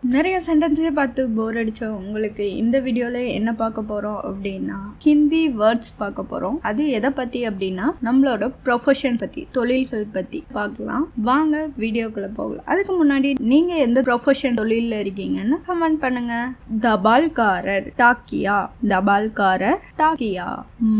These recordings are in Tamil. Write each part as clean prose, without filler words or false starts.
நிறைய சென்டென்ஸே பார்த்து போர் அடித்தோம். உங்களுக்கு இந்த வீடியோவில் என்ன பார்க்க போகிறோம் அப்படின்னா ஹிந்தி வேர்ட்ஸ் பார்க்க போகிறோம். அது எதை பற்றி அப்படின்னா நம்மளோட ப்ரொஃபஷன் பற்றி, தொழில்கள் பற்றி பார்க்கலாம். வாங்க வீடியோக்குள்ளே போகலாம். அதுக்கு முன்னாடி நீங்கள் எந்த ப்ரொஃபஷன் தொழிலில் இருக்கீங்கன்னு கமெண்ட் பண்ணுங்க. தபால்காரர் டாக்கியா, தபால்காரர் டாக்கியா.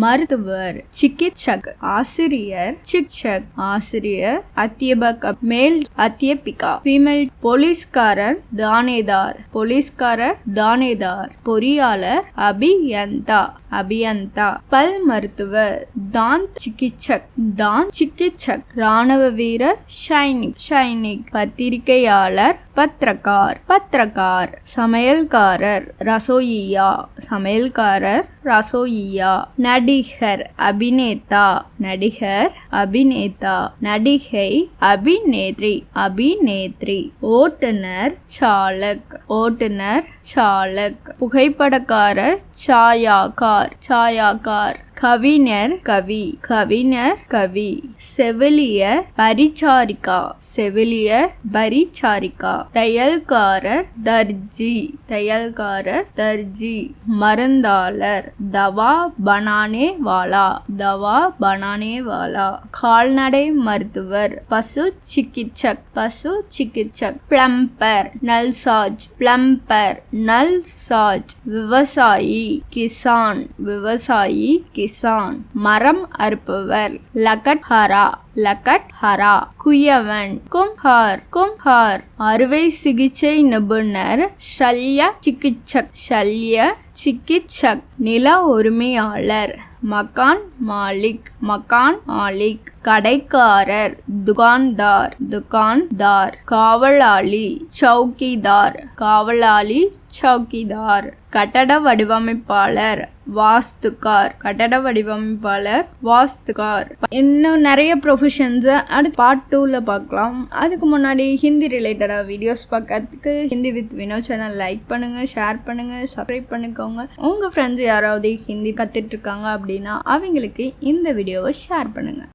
மருத்துவர் சிகித்சக், ஆசிரியர் சிக்ஷக், ஆசிரியர். அத்தியபக் மேல் அத்தியபிகா, ஃபீமேல். போலீஸ்காரர் தானேதார், போலீஸ்காரர் தானேதார். பொறியாளர் அபியந்தா, அபியந்தா. பல் மருத்துவர் தாந்த் சிகிச்சக், தாந்த் சிகிச்சக். ராணுவ வீரர் சைனிக், சைனிக். பத்திரிகையாளர் பத்ரகார், பத்ரகார். சமையல்காரர் ரசோயியா, சமையல்காரர் ரசோயியா. நடிகர் அபிநேதா, நடிகர் அபிநேதா. நடிகை அபிநேத்ரி, அபிநேத்ரி. ஓட்டுநர் சாலக், ஓட்டுநர் சாலக். புகைப்படக்காரர் சாயாகார், சாயாகார். கவிஞர் கவி, கவிஞர் கவி. செவிலியர் பரிச்சாரிகா, செவிலியர் பரிச்சாரிகா. தையல்காரர் தர்ஜி, தையல்காரர் தர்ஜி. மருந்தாளர் தவா பனானே வாலா, தவா பனானே வாலா. கால்நடை மருத்துவர் பசு சிகிச்சக், பசு சிகிச்சக். Plumber நல்சாஜ், plumber நல்சாஜ். விவசாயி கிசான், விவசாயி கிசான். மரம் அறுப்பவர் லகட்ஹரா, லகட்ஹரா. குயவன் கும்ஹார், கும்ஹார். அறுவை சிகிச்சை நிபுணர் ஷல்ய சிகிச்சக், ஷல்ய சிகிச்சக். நில உரிமையாளர் மகான் மாலிக், மகான் மாலிக். கடைக்காரர் துகான்தார், துகான்தார். காவலாளி சௌக்கிதார், காவலாளி சௌக்கிதார். கட்டட வடிவமைப்பாளர் வாஸ்துகார், கட்டட வடிவமைப்பாளர் வாஸ்துகார். இன்னும் நிறைய ப்ரொஃபஷன்ஸ் அடுத்து பார்ட் 2ல பார்க்கலாம். அதுக்கு முன்னாடி ஹிந்தி ரிலேட்டடாக வீடியோஸ் பார்க்கறதுக்கு Hindi with Vinod channel like பண்ணுங்க, ஷேர் பண்ணுங்க, சப்ஸ்கிரைப் பண்ணிக்கோங்க. உங்கள் ஃப்ரெண்ட்ஸ் யாராவது ஹிந்தி கற்றுட்டு இருக்காங்க அப்படின்னா அவங்களுக்கு இந்த வீடியோவை ஷேர் பண்ணுங்க.